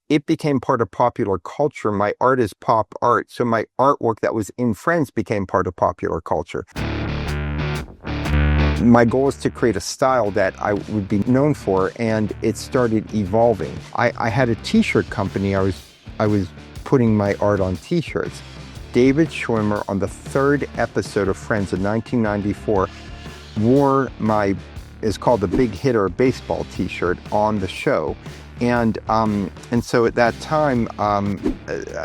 it became part of popular culture. My art is pop art. So my artwork that was in Friends became part of popular culture. My goal is to create a style that I would be known for, and it started evolving. I had a t-shirt company. I was putting my art on t-shirts. David Schwimmer, on the 3rd episode of Friends in 1994, wore it's called the Big Hitter baseball t-shirt on the show. And so at that time,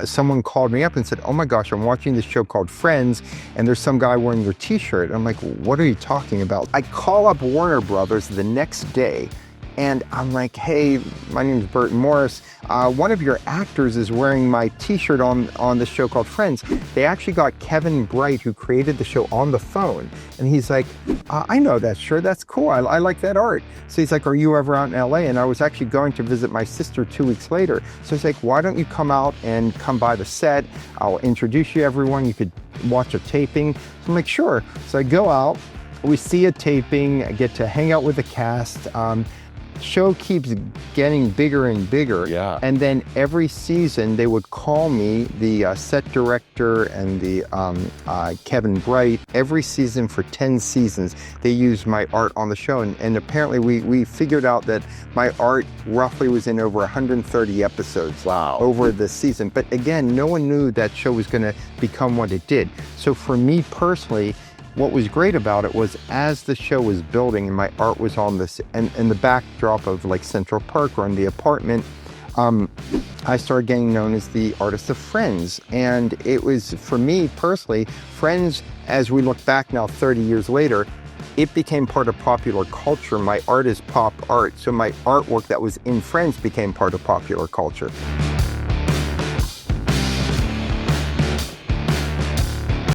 someone called me up and said, "Oh my gosh, I'm watching this show called Friends, and there's some guy wearing your t-shirt." And I'm like, "What are you talking about?" I call up Warner Brothers the next day, and I'm like, "Hey, my name is Burton Morris. One of your actors is wearing my t-shirt on the show called Friends." They actually got Kevin Bright, who created the show, on the phone. And he's like, "I know that shirt. That's cool. I like that art." So he's like, "Are you ever out in LA?" And I was actually going to visit my sister 2 weeks later. So he's like, "Why don't you come out and come by the set? I'll introduce you to everyone. You could watch a taping." So I'm like, "Sure." So I go out. We see a taping. I get to hang out with the cast. Show keeps getting bigger and bigger. Yeah. And then every season they would call me, the set director and the Kevin Bright. Every season for 10 seasons, they used my art on the show. And apparently we figured out that my art roughly was in over 130 episodes. Wow. Over the season. But again, no one knew that show was going to become what it did. So for me personally, what was great about it was, as the show was building and my art was on this, and the backdrop of like Central Park or in the apartment, I started getting known as the artist of Friends. And it was, for me personally, Friends, as we look back now 30 years later, it became part of popular culture. My art is pop art. So my artwork that was in Friends became part of popular culture.